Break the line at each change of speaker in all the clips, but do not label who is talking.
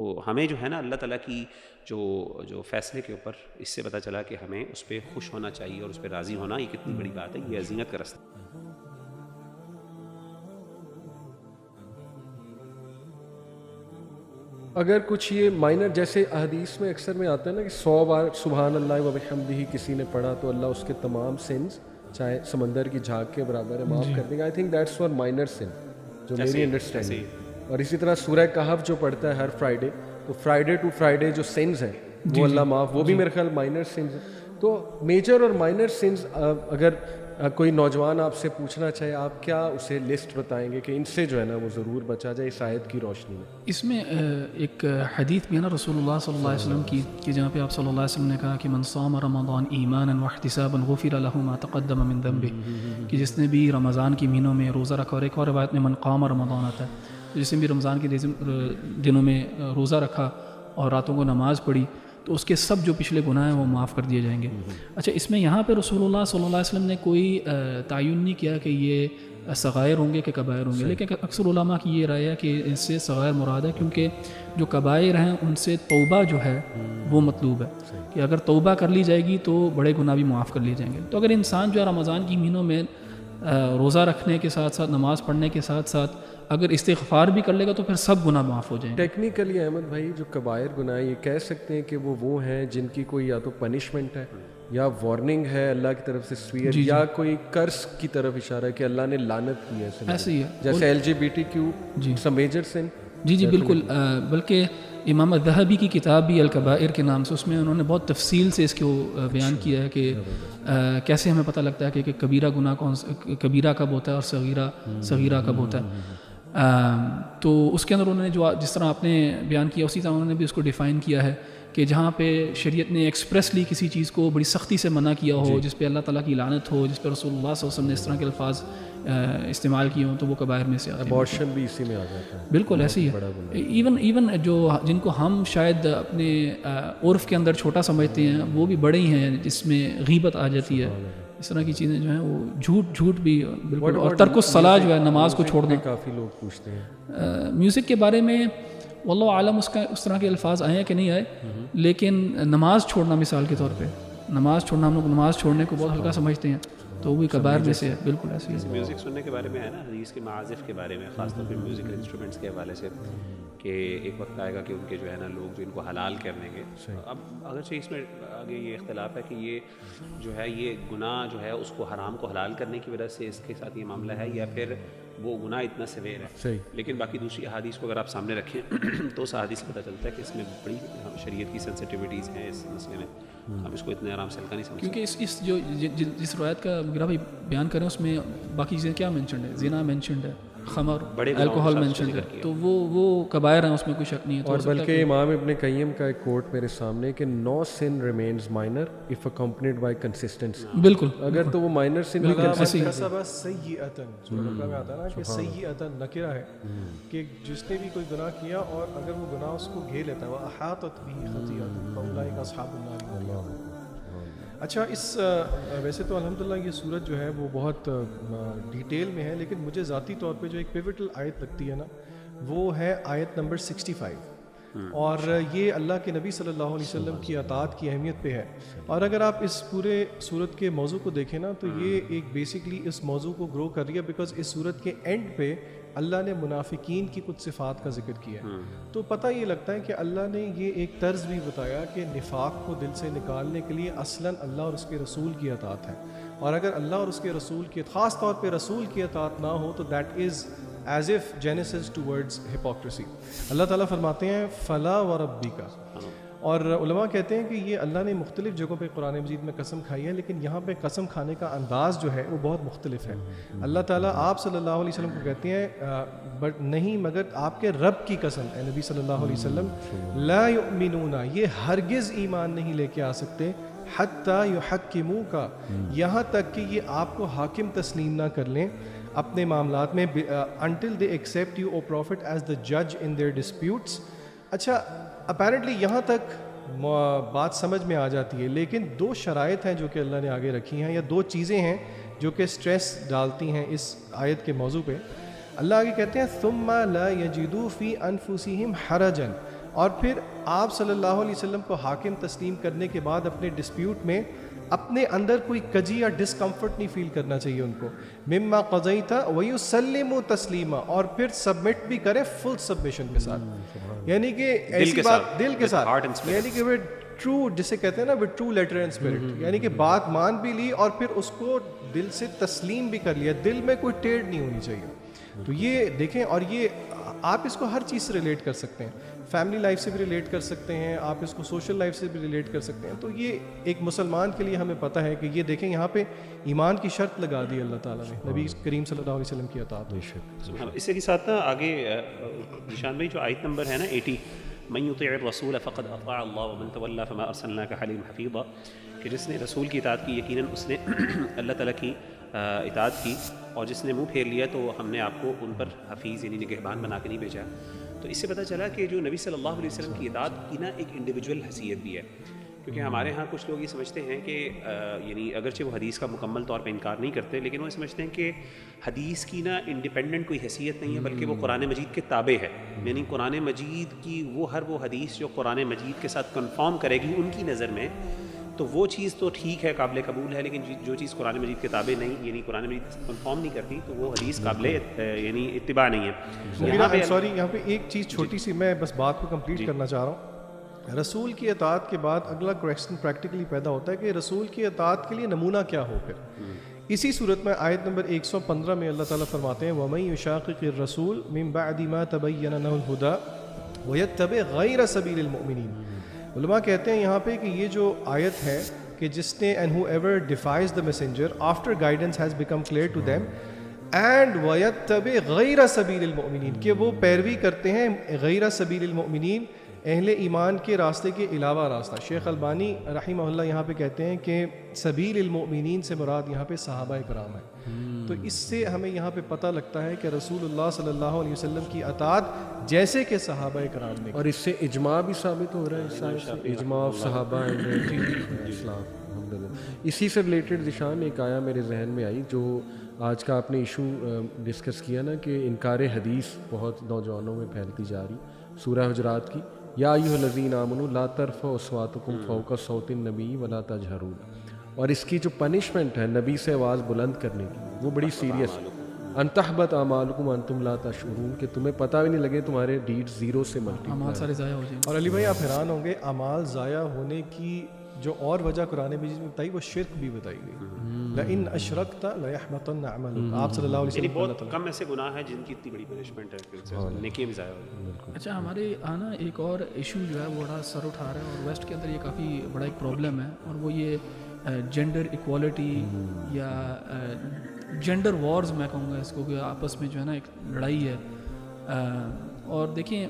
تو ہمیں جو ہے نا اللہ تعالیٰ کی جو فیصلے کے اوپر اس سے پتہ چلا کہ ہمیں اس پہ خوش ہونا چاہیے اور اس پہ راضی ہونا یہ کتنی بڑی بات ہے، یہ عزیمت کا رستہ.
اگر کچھ یہ مائنر جیسے احادیث میں اکثر میں آتا ہے نا کہ 100 بار سبحان اللہ و بحمدہ کسی نے پڑھا تو اللہ اس کے تمام سنز چاہے سمندر کی جھاگ کے برابر ہے معاف کر دیں گے. I think that's for minor sin جو میری انڈرسٹینڈنگ. اور اسی طرح سورہ کہف جو پڑھتا ہے ہر فرائیڈے، تو فرائیڈے ٹو فرائیڈے جو سنز ہیں وہ اللہ معاف، وہ بھی میرے خیال مائنر سنز ہیں. تو میجر اور مائنر سنز اگر کوئی نوجوان آپ سے پوچھنا چاہے آپ کیا اسے لسٹ بتائیں گے کہ ان سے جو ہے نا وہ ضرور بچا جائے اس آیت کی روشنی میں؟
اس میں ایک حدیث بھی ہے نا رسول اللہ صلی اللہ علیہ وسلم کی کہ جہاں پہ آپ صلی اللہ علیہ وسلم نے کہا کہ من صام رمضان ایمانا واحتسابا غفر له ما تقدم من ذنبه، کہ جس نے بھی رمضان کے مہینوں میں روزہ رکھا، اور ایک اور روایت میں من قام رمضان آتا ہے، جس نے بھی رمضان کے دنوں میں روزہ رکھا اور راتوں کو نماز پڑھی تو اس کے سب جو پچھلے گناہ ہیں وہ معاف کر دیے جائیں گے. اچھا، اس میں یہاں پہ رسول اللہ صلی اللہ علیہ وسلم نے کوئی تعین نہیں کیا کہ یہ صغائر ہوں گے کہ کبائر ہوں گے، لیکن اکثر علماء کی یہ رائے ہے کہ اس سے صغائر مراد ہے، کیونکہ جو کبائر ہیں ان سے توبہ جو ہے وہ مطلوب ہے کہ اگر توبہ کر لی جائے گی تو بڑے گناہ بھی معاف کر لیے جائیں گے. تو اگر انسان جو ہے رمضان کی مہینوں میں روزہ رکھنے کے ساتھ ساتھ نماز پڑھنے کے ساتھ ساتھ اگر استغفار بھی کر لے گا تو پھر سب گناہ معاف ہو جائیں گے.
ٹیکنیکلی احمد بھائی جو کبائر گناہ یہ کہہ سکتے ہیں کہ وہ ہیں جن کی کوئی یا تو پنشمنٹ ہے یا وارننگ ہے اللہ کی طرف سے سویئر، یا کوئی کرس کی طرف اشارہ ہے کہ اللہ نے لعنت کی ہے.
ایسے ہی ہے
جیسے LGBTQ سم میجر سن.
جی بالکل. بلکہ امام الذہبی کی کتاب بھی الکبائر کے نام سے، اس میں انہوں نے بہت تفصیل سے اس کو بیان کیا ہے کہ کیسے ہمیں پتہ لگتا ہے کہ کبیرہ گناہ کبیرہ کب ہوتا ہے اور صغیرہ کب ہوتا ہے. تو اس کے اندر انہوں نے جس طرح آپ نے بیان کیا اسی طرح انہوں نے بھی اس کو ڈیفائن کیا ہے کہ جہاں پہ شریعت نے ایکسپریسلی کسی چیز کو بڑی سختی سے منع کیا ہو، جس پہ اللہ تعالیٰ کی لعنت ہو، جس پہ رسول اللہ صلی اللہ علیہ وسلم نے اس طرح کے الفاظ استعمال کیے ہوں، تو وہ کبائر میں سے آتے ہیں.
ابارشن بھی اسی میں آ جاتا ہے.
بالکل ایسے ہی ہے. ایون جو جن کو ہم شاید اپنے عرف کے اندر چھوٹا سمجھتے ہیں وہ بھی بڑے ہی ہیں، جس میں غیبت آ جاتی ہے. اس طرح کی چیزیں جو ہیں وہ جھوٹ بھی بالکل. اور ترک الصلاۃ جو ہے نماز کو چھوڑنا.
کافی لوگ پوچھتے ہیں
میوزک کے بارے میں، واللہ عالم اس طرح کے الفاظ آئے ہیں کہ نہیں آئے، لیکن نماز چھوڑنا مثال کے طور پہ، نماز چھوڑنا، ہم لوگ نماز چھوڑنے کو بہت ہلکا سمجھتے ہیں، تو وہ کبائر میں سے ہے. بالکل ایسے ہی.
میوزک سننے کے بارے میں ہے نا حدیث کے معازف کے بارے میں، خاص طور پہ میوزیکل انسٹرومنٹس کے حوالے سے، کہ ایک وقت آئے گا کہ ان کے جو ہے نا لوگ جو ان کو حلال کر دیں گے. اب اگرچہ اس میں آگے یہ اختلاف ہے کہ یہ جو ہے یہ گناہ جو ہے اس کو حرام کو حلال کرنے کی وجہ سے اس کے ساتھ یہ معاملہ ہے، یا پھر وہ گناہ اتنا سویر ہے. لیکن باقی دوسری احادیث کو اگر آپ سامنے رکھیں تو اس احادیث سے پتہ چلتا ہے کہ اس میں بڑی شریعت کی سینسٹیوٹیز ہیں اس مسئلے میں. ہم اس کو اتنے آرام سے ہلکا نہیں سمجھتے،
کیونکہ اس جو جس روایت کا مغرا بھائی بیان کریں اس میں باقی چیزیں کیا مینشنڈ ہے، زنا مینشنڈ ہے، خمر، الکوہل مینشنڈ ہے، تو وہ کبائر ہیں، اس میں کوئی شک نہیں ہے.
اور بلکہ امام ابن قیم کا ایک کوٹ میرے سامنے کہ no sin remains minor if accompanied by consistency.
بالکل
اگر تو وہ مائنر سن
میں آتا ہے نا کہ سیئۃ نکرہ ہے کہ جس نے بھی کوئی گناہ کیا اور اگر وہ گناہ اس کو گھیر لیتا ہے، وَأَحَاطَتْ بِهِ خَطِيئَتُهُ فَأُولَٰئِكَ أَصْحَابُ النَّارِ. اچھا، اس ویسے تو الحمدللہ یہ سورت جو ہے وہ بہت ڈیٹیل میں ہے، لیکن مجھے ذاتی طور پہ جو ایک پیوٹل آیت لگتی ہے نا وہ ہے آیت نمبر 65، اور یہ اللہ کے نبی صلی اللہ علیہ وسلم کی اطاعت کی اہمیت پہ ہے. اور اگر آپ اس پورے سورت کے موضوع کو دیکھیں نا تو یہ ایک بیسکلی اس موضوع کو گرو کر رہی ہے، بیکاز اس سورت کے اینڈ پہ اللہ نے منافقین کی کچھ صفات کا ذکر کیا ہے. تو پتہ یہ لگتا ہے کہ اللہ نے یہ ایک طرز بھی بتایا کہ نفاق کو دل سے نکالنے کے لیے اصلاً اللہ اور اس کے رسول کی اطاعت ہے، اور اگر اللہ اور اس کے رسول کی، خاص طور پہ رسول کی اطاعت نہ ہو تو that is as if genesis towards hypocrisy. اللہ تعالیٰ فرماتے ہیں فلا وربک، اور علماء کہتے ہیں کہ یہ اللہ نے مختلف جگہوں پہ قرآن مجید میں قسم کھائی ہے، لیکن یہاں پہ قسم کھانے کا انداز جو ہے وہ بہت مختلف ہے. اللہ تعالیٰ آپ صلی اللہ علیہ وسلم کو کہتے ہیں بٹ نہیں مگر آپ کے رب کی قسم، اے نبی صلی اللہ علیہ وسلم، لا یؤمنون، یہ ہرگز ایمان نہیں لے کے آ سکتے، حتی یحکموک، یہاں تک کہ یہ آپ کو حاکم تسلیم نہ کر لیں اپنے معاملات میں، until they accept you O prophet as the judge in their disputes. اچھا، اپیرنٹلی یہاں تک بات سمجھ میں آ جاتی ہے، لیکن دو شرائط ہیں جو کہ اللہ نے آگے رکھی ہیں، یا دو چیزیں ہیں جو کہ سٹریس ڈالتی ہیں اس آیت کے موضوع پہ. اللہ آگے کہتے ہیں ثم لا یجدوا فی انفسہم حرجا، اور پھر آپ صلی اللہ علیہ وسلم کو حاکم تسلیم کرنے کے بعد اپنے ڈسپیوٹ میں اپنے اندر کوئی کجی یا ڈسکمفرٹ نہیں فیل کرنا چاہیے ان کو. مما قضیت ویسلموا تسلیما, اور پھر سبمٹ بھی کریں فل سبمیشن کے ساتھ, یعنی کہ ایسی بات دل کے ساتھ, یعنی کہ ٹرو, جسے کہتے ہیں نا with true letter and spirit, یعنی کہ بات مان بھی لی اور پھر اس کو دل سے تسلیم بھی کر لیا, دل میں کوئی ٹیڑھ نہیں ہونی چاہیے. تو یہ دیکھیں, اور یہ آپ اس کو ہر چیز سے ریلیٹ کر سکتے ہیں, فیملی لائف سے بھی ریلیٹ کر سکتے ہیں, آپ اس کو سوشل لائف سے بھی ریلیٹ کر سکتے ہیں. تو یہ ایک مسلمان کے لیے ہمیں پتہ ہے کہ یہ دیکھیں یہاں پہ ایمان کی شرط لگا دی اللہ تعالیٰ نے نبی کریم صلی اللہ علیہ وسلم کی اطاعت.
اسی کے ساتھ نا آگے نشان بھائی جو آیت نمبر ہے نا 80, من یطیع الرسول فقد اطاع اللہ ومن تولی فما ارسلناک حلیما حفیظا, کہ جس نے رسول کی اطاعت کی یقیناً اس نے اللہ تعالیٰ کی اطاعت کی, اور جس نے منہ پھیر لیا تو ہم نے آپ کو ان پر حفیظ یعنی نگہبان بنا کے نہیں بھیجا. تو اس سے پتہ چلا کہ جو نبی صلی اللہ علیہ وسلم کی اطاعت کی نا ایک انڈیویجول حیثیت بھی ہے, کیونکہ ہمارے ہاں کچھ لوگ یہ سمجھتے ہیں کہ یعنی اگرچہ وہ حدیث کا مکمل طور پہ انکار نہیں کرتے, لیکن وہ سمجھتے ہیں کہ حدیث کی نا انڈیپینڈنٹ کوئی حیثیت نہیں ہے, بلکہ وہ قرآن مجید کے تابع ہے. یعنی قرآن مجید کی ہر وہ حدیث جو قرآن مجید کے ساتھ کنفارم کرے گی ان کی نظر میں, تو وہ چیز تو ٹھیک ہے, قابل قبول ہے, لیکن جو چیز قرآن مجید کے تابع نہیں, یعنی قرآن مجید کے ساتھ کنفارم نہیں کرتی, تو وہ حدیث قابل یعنی اتباع نہیں ہے.
سوری, یہاں پہ ایک چیز چھوٹی سی میں بس بات کو کمپلیٹ کرنا چاہ رہا ہوں. رسول کی اطاعت کے بعد اگلا کویسچن پریکٹیکلی پیدا ہوتا ہے کہ رسول کی اطاعت کے لیے نمونہ کیا ہو پھر. اسی صورت میں آیت نمبر 115 میں اللہ تعالیٰ فرماتے ہیں وَمَن يُشَاقِقِ الرَّسُولَ مِن بَعْدِ مَا تَبَيَّنَ لَهُ الْهُدَى وَيَتَّبِعْ غَيْرَ سَبِيلِ الْمُؤْمِنِينَ. علماء کہتے ہیں یہاں پہ کہ یہ جو آیت ہے کہ جس نے and whoever defies the messenger after guidance has become clear to them and وَيَتَّبِعْ غَيْرَ سَبِيلِ الْمُؤْمِنِينَ, کہ وہ پیروی کرتے ہیں غیر سبیل المؤمنین, اہل ایمان کے راستے کے علاوہ راستہ. شیخ البانی رحمہ اللہ یہاں پہ کہتے ہیں کہ سبیل المؤمنین سے مراد یہاں پہ صحابہ کرام ہے. تو اس سے ہمیں یہاں پہ پتہ لگتا ہے کہ رسول اللہ صلی اللہ علیہ وسلم کی اطاعت جیسے کہ صحابہ کرام نے,
اور اس سے اجماع بھی ثابت ہو رہا ہے, اجماع صحابہ اسلام. اسی سے ریلیٹڈ ذیشان ایک آیا میرے ذہن میں آئی, جو آج کا آپ نے ایشو ڈسکس کیا نا کہ انکار حدیث بہت نوجوانوں میں پھیلتی جا رہی. سورہ حجرات کی یا ایھا الذین آمنوا لا ترفعوا اصواتکم فوق صوت النبی ولا تجہروا, اور اس کی جو پنشمنٹ ہے نبی سے آواز بلند کرنے کی وہ بڑی سیریس. ان تحبط اعمالکم وانتم لا تشعرون, کہ تمہیں پتہ بھی نہیں لگے تمہارے ڈیڈ زیرو سے ملٹی
اعمال سارے ضائع ہو جائیں.
اور علی بھائی آپ حیران ہوں گے, اعمال ضائع ہونے کی جو اور وجہ قرآن مجید میں بتائی وہ شرک بھی بتائی گئی. لئن اشرکت لیحبطن عملک. آپ صلی اللہ علیہ وسلم
بہت کم ایسے گناہ ہیں جن کی اتنی بڑی پنشمنٹ ہے, نیکیاں بھی ضائع ہو جائیں.
اچھا, ہمارے آنا ایک اور ایشو جو ہے وہ بڑا سر اٹھا رہا ہے, اور ویسٹ کے اندر یہ کافی بڑا ایک پرابلم ہے, اور وہ یہ جینڈر ایکوالٹی یا جینڈر وارز میں کہوں گا اس کو, کہ آپس میں جو ہے نا ایک لڑائی ہے. اور دیکھیں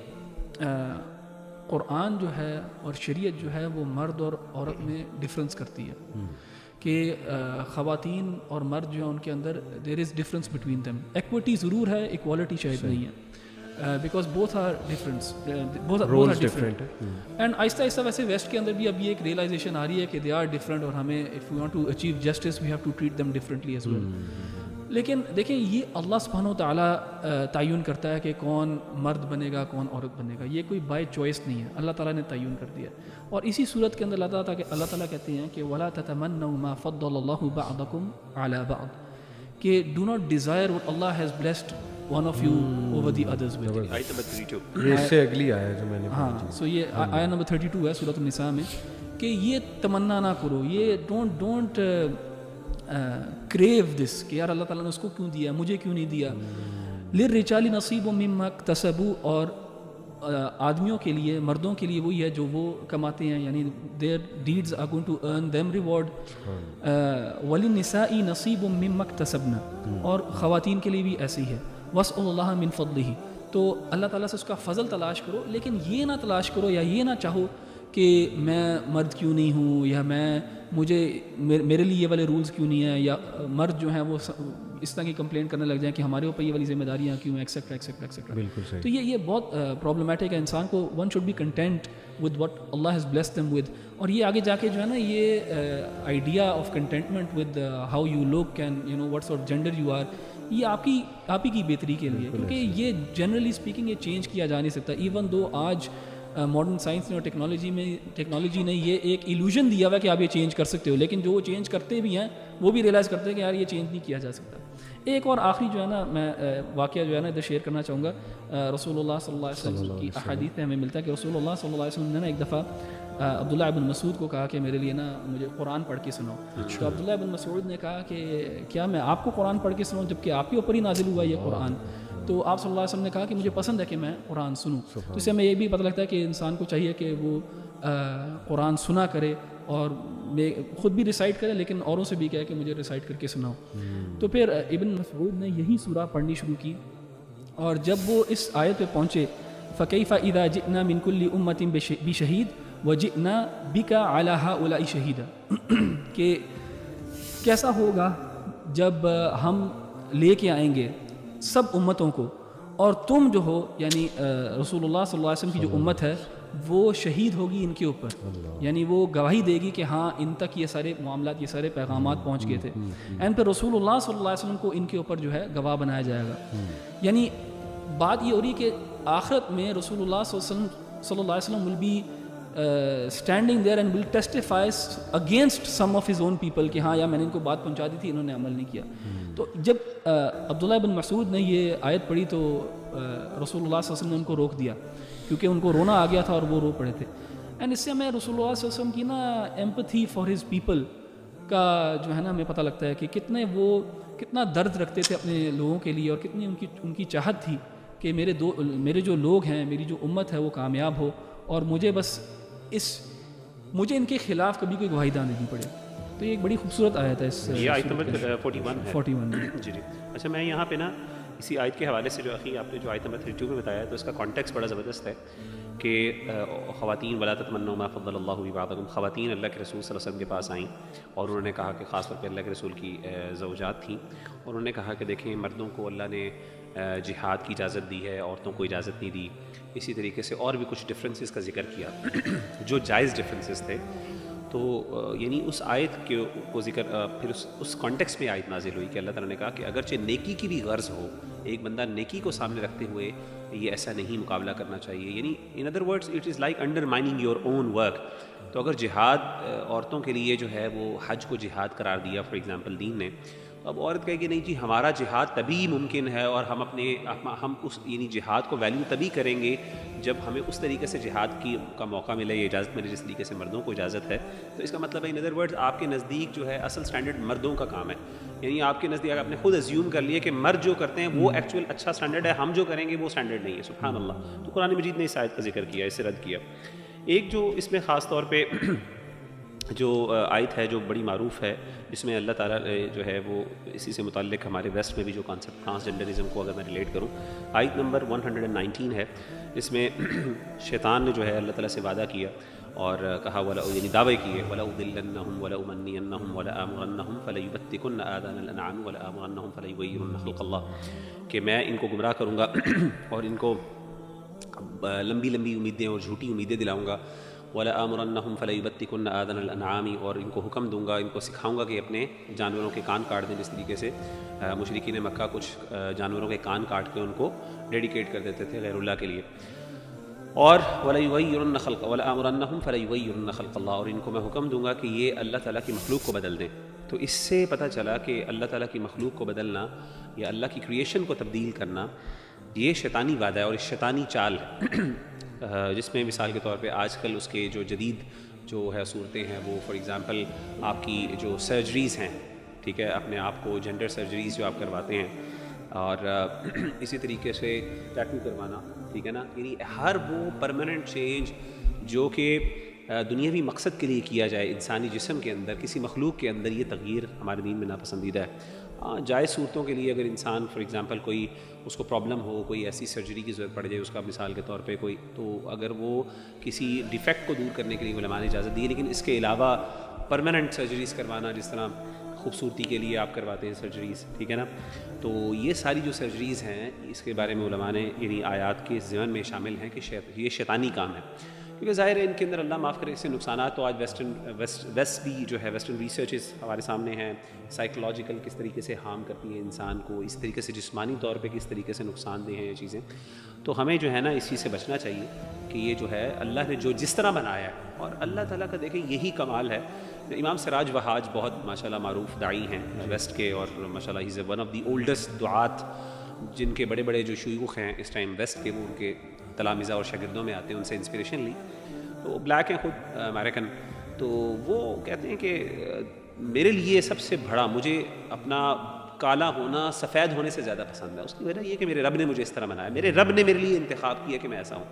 قرآن جو ہے اور شریعت جو ہے وہ مرد اور عورت میں ڈفرینس کرتی ہے, کہ خواتین اور مرد جو ہیں ان کے اندر there is difference between them. Equity ضرور ہے, ایکوالٹی شاید نہیں ہے, because both are difference, both are different. And آہستہ آہستہ ویسے ویسٹ کے اندر بھی اب یہ ایک ریئلائزیشن آ رہی ہے کہ دے آر ڈفرینٹ, اور ہمیں if you want to achieve justice we have to treat them differently as well. لیکن دیکھیں یہ اللہ سبحانہ و تعالیٰ تعین کرتا ہے کہ کون مرد بنے گا کون عورت بنے گا, یہ کوئی بائی چوائس نہیں ہے, اللہ تعالیٰ نے تعین کر دیا. اور اسی صورت کے اندر اللہ تعالیٰ کہتے ہیں کہ وَلَا تَتَمَنَّوْا مَا فَضَّلَ اللَّهُ بَعْضَكُمْ عَلَى بَعْضٍ, کہ do not desire what Allah has blessed one of you over the others with.
آیت نمبر 32,
یہ اس سے اگلی آیا جو میں نے.
ہاں, سو یہ آیا نمبر 32 ہے سورۃ النساء میں, کہ یہ تمنا نہ کرو, یہ ڈونٹ کریو دس کہ یار اللہ تعالیٰ نے اس کو کیوں دیا, مجھے کیوں نہیں دیا. للرجال نصیب مما اکتسبوا, اور آدمیوں کے لیے, مردوں کے لیے وہی ہے جو وہ کماتے ہیں, یعنی their deeds are going to earn them reward. وللنساء نصیب مما اکتسبن, اور خواتین کے لیے بھی ایسے ہی ہے. واسألوا اللہ من فضلہ, تو اللہ تعالیٰ سے اس کا فضل تلاش کرو, لیکن یہ نہ تلاش کرو یا یہ نہ چاہو کہ میں مرد کیوں نہیں ہوں, یا مجھے میرے لیے یہ والے رولز کیوں نہیں ہیں, یا مرد جو ہیں وہ اس طرح کی کمپلینٹ کرنے لگ جائیں کہ ہمارے اوپر یہ والی ذمہ داریاں کیوں ہیں, ایکسیٹرا ایکسیٹرا ایکسیٹرا.
بالکل صحیح.
تو یہ بہت پرابلمٹک ہے. انسان کو one should be content with what Allah has blessed them with. اور یہ آگے جا کے جو ہے نا یہ idea of contentment with how you look and you know what sort gender you are, یہ آپ ہی کی بہتری کے لیے, کیونکہ یہ جنرلی اسپیکنگ یہ چینج کیا جا نہیں سکتا. ایون دو آج ماڈرن سائنس نے اور ٹیکنالوجی نے یہ ایک ایلوژن دیا ہوا ہے کہ آپ یہ چینج کر سکتے ہو, لیکن جو وہ چینج کرتے بھی ہیں وہ بھی ریئلائز کرتے ہیں کہ یار یہ چینج نہیں کیا جا سکتا. ایک اور آخری جو ہے نا میں واقعہ جو ہے نا ادھر شیئر کرنا چاہوں گا. رسول اللہ صلی اللہ علیہ وسلم کی احادیث میں ہمیں ملتا ہے کہ رسول اللہ صلی اللہ علیہ وسلم نے نا ایک دفعہ عبداللہ ابن مسعود کو کہا کہ میرے لیے نا مجھے قرآن پڑھ کے سناؤ. تو عبداللہ ابن مسعود نے کہا کہ کیا میں آپ کو قرآن پڑھ کے سناؤں جب کہ آپ کے اوپر ہی نازل ہوا یہ قرآن؟ تو آپ صلی اللہ علیہ وسلم نے کہا کہ مجھے پسند ہے کہ میں قرآن سنوں. تو اس سے ہمیں یہ بھی پتہ لگتا ہے کہ انسان کو چاہیے کہ وہ قرآن سنا کرے اور خود بھی ریسائٹ کرے, لیکن اوروں سے بھی کہے کہ مجھے ریسائٹ کر کے سناؤ. تو پھر ابن مسعود نے یہی سورہ پڑھنی شروع کی, اور جب وہ اس آیت پہ پہنچے فَكَيْفَ إِذَا جِئْنَا مِن كُلِّ أُمَّةٍ بِشَهِيدٍ وَجِئْنَا بِكَ عَلَى هَؤُلَاءِ شَهِيدًا, کہ کیسا ہوگا جب ہم لے کے آئیں گے سب امتوں کو اور تم جو ہو یعنی رسول اللہ صلی اللہ علیہ وسلم کی جو امت ہے وہ شہید ہوگی ان کے اوپر, یعنی وہ گواہی دے گی کہ ہاں ان تک یہ سارے معاملات یہ سارے پیغامات پہنچ گئے تھے, اینڈ پھر رسول اللہ صلی اللہ علیہ وسلم کو ان کے اوپر جو ہے گواہ بنایا جائے گا. یعنی بات یہ ہو رہی کہ آخرت میں رسول اللہ صلی اللہ علیہ وسلم will be standing there and will testify against some of his own people کہ ہاں یا میں نے ان کو بات پہنچا دی تھی, انہوں نے عمل نہیں کیا. تو جب عبداللہ بن مسعود نے یہ آیت پڑھی تو رسول اللہ صلی اللہ علیہ وسلم نے ان کو روک دیا کیونکہ ان کو رونا آ گیا تھا اور وہ رو پڑے تھے. اینڈ اس سے ہمیں رسول اللہ صلی اللہ علیہ وسلم کی نا ایمپتھی فار ہز پیپل کا جو ہے نا ہمیں پتہ لگتا ہے کہ کتنا درد رکھتے تھے اپنے لوگوں کے لیے, اور کتنی ان کی چاہت تھی کہ میرے جو لوگ ہیں, میری جو امت ہے وہ کامیاب ہو, اور مجھے بس مجھے ان کے خلاف کبھی کوئی گواہی نہ دینی پڑے. تو یہ ایک بڑی خوبصورت آیت ہے.
یہ آیت نمبر 41
ہے.
جی. اچھا, میں یہاں پہ نا اسی آیت کے حوالے سے جو آپ نے جو آیت نمبر 32 میں بتایا تو اس کا کانٹیکسٹ بڑا زبردست ہے کہ خواتین ولا تتمنوا ما فضل اللہ بہ بعضکم, خواتین اللہ کے رسول صلی اللہ علیہ وسلم کے پاس آئیں اور انہوں نے کہا کہ خاص طور پہ اللہ کے رسول کی زوجات تھیں, اور انہوں نے کہا کہ دیکھیں مردوں کو اللہ نے جہاد کی اجازت دی ہے, عورتوں کو اجازت نہیں دی. اسی طریقے سے اور بھی کچھ ڈفرینسز کا ذکر کیا جو جائز ڈفرینسز تھے. تو یعنی اس آیت کو ذکر پھر اس کانٹیکسٹ میں آیت نازل ہوئی کہ اللہ تعالیٰ نے کہا کہ اگرچہ نیکی کی بھی غرض ہو, ایک بندہ نیکی کو سامنے رکھتے ہوئے یہ ایسا نہیں مقابلہ کرنا چاہیے. یعنی in other words it is like under mining your own work. تو اگر جہاد عورتوں کے لیے جو ہے وہ حج کو جہاد قرار دیا فار ایگزامپل دین نے, اب عورت کہے کہ نہیں جی ہمارا جہاد تبھی ممکن ہے اور ہم اس یعنی جہاد کو ویلیو تبھی کریں گے جب ہمیں اس طریقے سے جہاد کا موقع ملے یا اجازت ملے جس طریقے سے مردوں کو اجازت ہے. تو اس کا مطلب ہے ان ادر ورڈز آپ کے نزدیک جو ہے اصل سٹینڈرڈ مردوں کا کام ہے. یعنی آپ کے نزدیک آپ نے خود ایزیوم کر لیا کہ مرد جو کرتے ہیں وہ ایکچوئل اچھا سٹینڈرڈ ہے, ہم جو کریں گے وہ سٹینڈرڈ نہیں ہے. سبحان اللہ. تو قرآن مجید نے اس آیت کا ذکر کیا, اسے رد کیا. ایک جو اس میں خاص طور پہ جو آیت ہے جو بڑی معروف ہے جس میں اللہ تعالیٰ جو ہے وہ اسی سے متعلق ہمارے ویسٹ میں بھی جو کانسیپٹ ٹرانسجنڈرزم کو اگر میں ریلیٹ کروں, آیت نمبر 119 ہے. اس میں شیطان نے جو ہے اللہ تعالیٰ سے وعدہ کیا اور کہا یعنی دعوے کیے وَلَأُضِلَّنَّهُمْ وَلَأُمَنِّيَنَّهُمْ وَلَآمُرَنَّهُمْ فَلَيُبَتِّكُنَّ آذَانَ الْأَنْعَامِ وَلَآمُرَنَّهُمْ فَلَيُغَيِّرُنَّ خَلْقَ اللَّهِ, کہ میں ان کو گمراہ کروں گا اور ان کو لمبی امیدیں اور جھوٹی امیدیں دلاؤں گا. وَلَآمُرَنَّهُمْ فَلَيُبَتِّكُنَّ آذَانَ الْأَنْعَامِ, اور ان کو حکم دوں گا, ان کو سکھاؤں گا کہ اپنے جانوروں کے کان کاٹ دیں, جس طریقے سے مشرکین مکہ کچھ جانوروں کے کان کاٹ کے ان کو ڈیڈیکیٹ کر دیتے تھے غیر اللہ کے لیے. اور وَلَيُغَيِّرُنَّ خَلْقَ وَلَآمُرَنَّهُمْ فَلَيُغَيِّرُنَّ خَلْقَ اللَّهِ, اور ان کو میں حکم دوں گا کہ یہ اللہ تعالیٰ کی مخلوق کو بدل دیں. تو اس سے پتہ چلا کہ اللہ تعالیٰ کی مخلوق کو بدلنا یا اللہ کی کریشن کو تبدیل کرنا یہ شیطانی وعدہ ہے اور شیطانی چال ہے, جس میں مثال کے طور پہ آج کل اس کے جو جدید جو ہے صورتیں ہیں وہ فار ایگزامپل آپ کی جو سرجریز ہیں, ٹھیک ہے, اپنے آپ کو جینڈر سرجریز جو آپ کرواتے ہیں, اور اسی طریقے سے ٹیٹو کروانا, ٹھیک ہے نا, یعنی ہر وہ پرماننٹ چینج جو کہ دنیاوی مقصد کے لیے کیا جائے انسانی جسم کے اندر, کسی مخلوق کے اندر, یہ تغییر ہمارے دین میں ناپسندیدہ ہے. جائز صورتوں کے لیے اگر انسان فار ایگزامپل کوئی اس کو پرابلم ہو, کوئی ایسی سرجری کی ضرورت پڑ جائے اس کا مثال کے طور پہ کوئی, تو اگر وہ کسی ڈیفیکٹ کو دور کرنے کے لیے علماء نے اجازت دی ہے, لیکن اس کے علاوہ پرماننٹ سرجریز کروانا جس طرح خوبصورتی کے لیے آپ کرواتے ہیں سرجریز, ٹھیک ہے نا, تو یہ ساری جو سرجریز ہیں اس کے بارے میں علماء نے یعنی آیات کے ضمن میں شامل ہیں کہ یہ شیطانی کام ہے, کیونکہ ظاہر ہے ان کے اندر اللہ معاف کرے اس سے نقصانات تو آج ویسٹ بھی جو ہے ویسٹرن ریسرچز ہمارے سامنے ہیں، سائیکولوجیکل کس طریقے سے ہارم کرتی ہیں انسان کو، اس طریقے سے جسمانی طور پہ کس طریقے سے نقصان دہ ہیں یہ چیزیں. تو ہمیں جو ہے نا اس چیز سے بچنا چاہیے کہ یہ جو ہے اللہ نے جو جس طرح بنایا ہے، اور اللہ تعالیٰ کا دیکھیں یہی کمال ہے. امام سراج وہاج بہت ماشاءاللہ معروف داعی ہیں ویسٹ کے، اور ماشاءاللہ he is one of the oldest دعات، جن کے بڑے بڑے جو شیوخ ہیں اس ٹائم ویسٹ کے، وہ ان کے تلامذہ اور شاگردوں میں آتے ہیں، ان سے انسپریشن لی. تو بلیک ہیں خود امریکن، تو وہ کہتے ہیں کہ میرے لیے سب سے بڑا، مجھے اپنا کالا ہونا سفید ہونے سے زیادہ پسند ہے. اس کی وجہ یہ کہ میرے رب نے مجھے اس طرح بنایا، میرے رب نے میرے لیے انتخاب کیا کہ میں ایسا ہوں.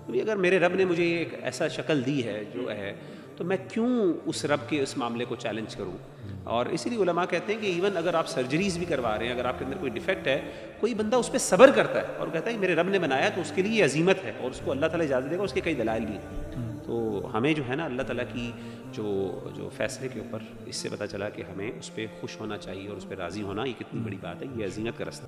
کیونکہ اگر میرے رب نے مجھے ایک ایسا شکل دی ہے جو ہے، تو میں کیوں اس رب کے اس معاملے کو چیلنج کروں. اور اسی لیے علماء کہتے ہیں کہ ایون اگر آپ سرجریز بھی کروا رہے ہیں، اگر آپ کے اندر کوئی ڈیفیکٹ ہے، کوئی بندہ اس پہ صبر کرتا ہے اور کہتا ہے کہ میرے رب نے بنایا تو اس کے لیے یہ عظیمت ہے، اور اس کو اللہ تعالیٰ اجازت دے گا. اس کے کئی دلائل بھی ہیں. تو ہمیں جو ہے نا اللہ تعالیٰ کی جو فیصلے کے اوپر، اس سے پتہ چلا کہ ہمیں اس پہ خوش ہونا چاہیے اور اس پہ راضی ہونا، یہ کتنی بڑی بات ہے، یہ عظیمت کا رستہ.